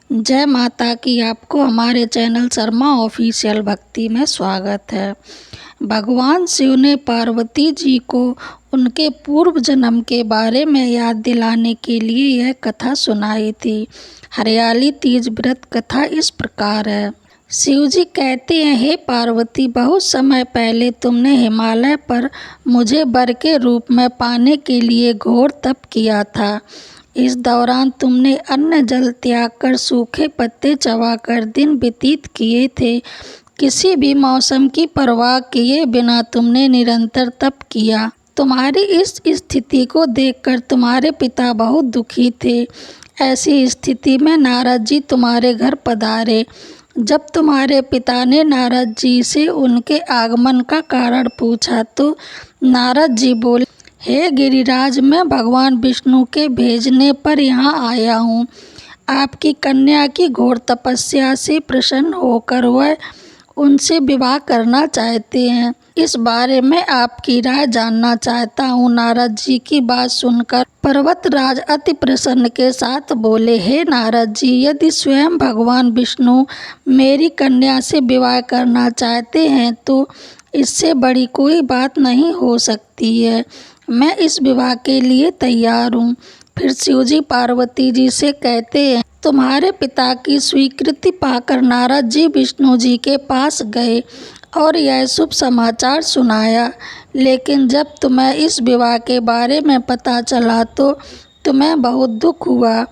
जय माता की। आपको हमारे चैनल शर्मा ऑफिशियल भक्ति में स्वागत है। भगवान शिव ने पार्वती जी को उनके पूर्व जन्म के बारे में याद दिलाने के लिए यह कथा सुनाई थी। हरियाली तीज व्रत कथा इस प्रकार है। शिव जी कहते हैं, हे पार्वती, बहुत समय पहले तुमने हिमालय पर मुझे वर के रूप में पाने के लिए घोर तप किया था। इस दौरान तुमने अन्न जल त्याग कर सूखे पत्ते चबाकर दिन व्यतीत किए थे। किसी भी मौसम की परवाह किए बिना तुमने निरंतर तप किया। तुम्हारी इस स्थिति को देखकर तुम्हारे पिता बहुत दुखी थे। ऐसी स्थिति में नारद जी तुम्हारे घर पधारे। जब तुम्हारे पिता ने नारद जी से उनके आगमन का कारण पूछा तो नारद जी बोले, हे गिरिराज, मैं भगवान विष्णु के भेजने पर यहाँ आया हूँ। आपकी कन्या की घोर तपस्या से प्रसन्न होकर वह उनसे विवाह करना चाहते हैं। इस बारे में आपकी राय जानना चाहता हूँ। नारद जी की बात सुनकर पर्वतराज अति प्रसन्न के साथ बोले, हे नारद जी, यदि स्वयं भगवान विष्णु मेरी कन्या से विवाह करना चाहते हैं तो इससे बड़ी कोई बात नहीं हो सकती है। मैं इस विवाह के लिए तैयार हूँ। फिर शिव जी पार्वती जी से कहते हैं, तुम्हारे पिता की स्वीकृति पाकर नारद जी विष्णु जी के पास गए और यह शुभ समाचार सुनाया। लेकिन जब तुम्हें इस विवाह के बारे में पता चला तो तुम्हें बहुत दुख हुआ।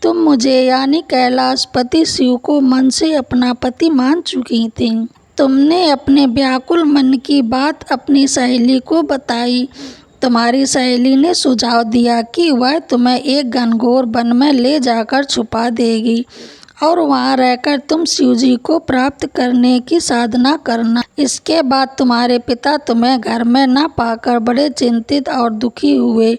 तुम मुझे यानी कैलाशपति शिव को मन से अपना पति मान चुकी थी। तुमने अपने व्याकुल मन की बात अपनी सहेली को बताई। तुम्हारी सहेली ने सुझाव दिया कि वह तुम्हें एक घनघोर वन में ले जाकर छुपा देगी और वहां रहकर तुम शिव जी को प्राप्त करने की साधना करना। इसके बाद तुम्हारे पिता तुम्हें घर में न पाकर बड़े चिंतित और दुखी हुए।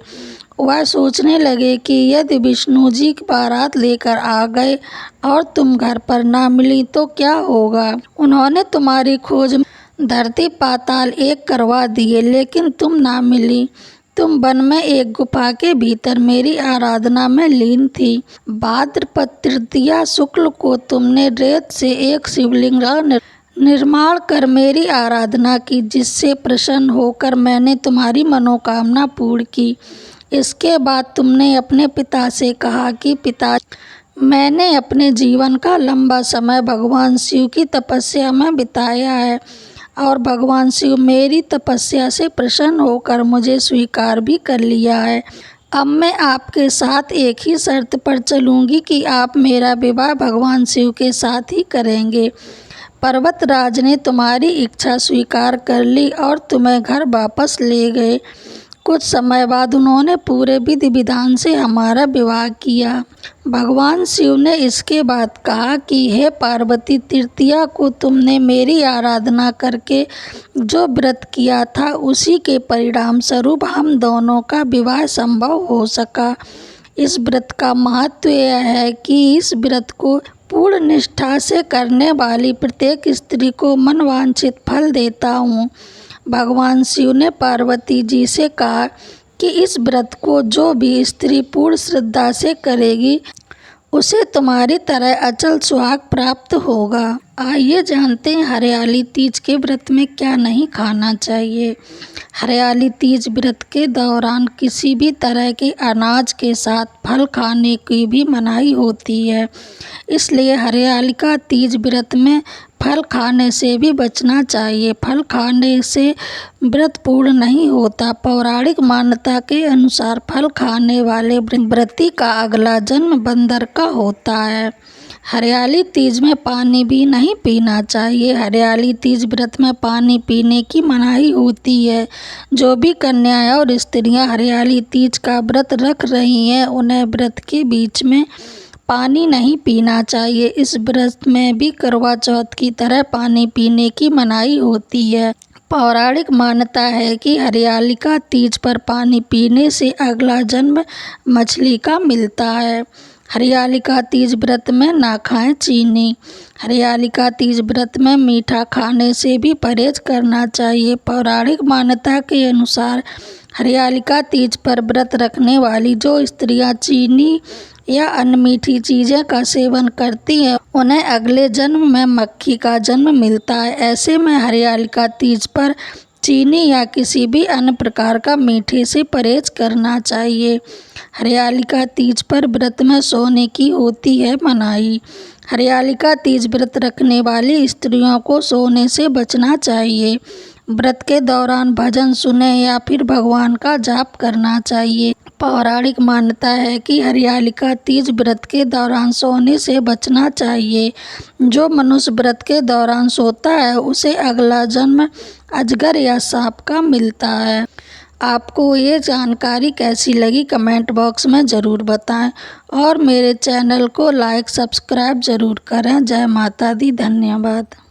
वह सोचने लगे कि यदि विष्णु जी बारात लेकर आ गए और तुम घर पर ना मिली तो क्या होगा। उन्होंने तुम्हारी खोज धरती पाताल एक करवा दिए, लेकिन तुम ना मिली। तुम वन में एक गुफा के भीतर मेरी आराधना में लीन थी। भाद्रपद तृतीया शुक्ल को तुमने रेत से एक शिवलिंग निर्माण कर मेरी आराधना की, जिससे प्रसन्न होकर मैंने तुम्हारी मनोकामना पूर्ण की। इसके बाद तुमने अपने पिता से कहा कि पिता, मैंने अपने जीवन का लंबा समय भगवान शिव की तपस्या में बिताया है और भगवान शिव मेरी तपस्या से प्रसन्न होकर मुझे स्वीकार भी कर लिया है। अब मैं आपके साथ एक ही शर्त पर चलूँगी कि आप मेरा विवाह भगवान शिव के साथ ही करेंगे। पर्वतराज ने तुम्हारी इच्छा स्वीकार कर ली और तुम्हें घर वापस ले गए। कुछ समय बाद उन्होंने पूरे विधि विधान से हमारा विवाह किया। भगवान शिव ने इसके बाद कहा कि हे पार्वती, तृतीया को तुमने मेरी आराधना करके जो व्रत किया था उसी के परिणाम स्वरूप हम दोनों का विवाह संभव हो सका। इस व्रत का महत्व यह है कि इस व्रत को पूर्ण निष्ठा से करने वाली प्रत्येक स्त्री को मनवांछित फल देता हूँ। भगवान शिव ने पार्वती जी से कहा कि इस व्रत को जो भी स्त्री पूर्ण श्रद्धा से करेगी उसे तुम्हारी तरह अचल सुहाग प्राप्त होगा। आइए जानते हैं हरियाली तीज के व्रत में क्या नहीं खाना चाहिए। हरियाली तीज व्रत के दौरान किसी भी तरह के अनाज के साथ फल खाने की भी मनाही होती है। इसलिए हरियाली का तीज व्रत में फल खाने से भी बचना चाहिए। फल खाने से व्रत पूर्ण नहीं होता। पौराणिक मान्यता के अनुसार फल खाने वाले व्रती का अगला जन्म बंदर का होता है। हरियाली तीज में पानी भी नहीं पीना चाहिए। हरियाली तीज व्रत में पानी पीने की मनाही होती है। जो भी कन्याएं और स्त्रियां हरियाली तीज का व्रत रख रही हैं उन्हें व्रत के बीच में पानी नहीं पीना चाहिए। इस व्रत में भी करवा चौथ की तरह पानी पीने की मनाही होती है। पौराणिक मान्यता है कि हरियाली का तीज पर पानी पीने से अगला जन्म मछली का मिलता है। हरियाली का तीज व्रत में ना खाएं चीनी। हरियाली का तीज व्रत में मीठा खाने से भी परहेज करना चाहिए। पौराणिक मान्यता के अनुसार हरियाली का तीज पर व्रत रखने वाली जो स्त्रियां चीनी या अन्य मीठी चीज़ें का सेवन करती हैं, उन्हें अगले जन्म में मक्खी का जन्म मिलता है। ऐसे में हरितालिका तीज पर चीनी या किसी भी अन्य प्रकार का मीठे से परहेज करना चाहिए। हरितालिका तीज पर व्रत में सोने की होती है मनाही। हरितालिका तीज व्रत रखने वाली स्त्रियों को सोने से बचना चाहिए। व्रत के दौरान भजन सुने या फिर भगवान का जाप करना चाहिए। पौराणिक मान्यता है कि हरितालिका तीज व्रत के दौरान सोने से बचना चाहिए। जो मनुष्य व्रत के दौरान सोता है उसे अगला जन्म अजगर या सांप का मिलता है। आपको ये जानकारी कैसी लगी कमेंट बॉक्स में ज़रूर बताएं और मेरे चैनल को लाइक सब्सक्राइब ज़रूर करें। जय माता दी, धन्यवाद।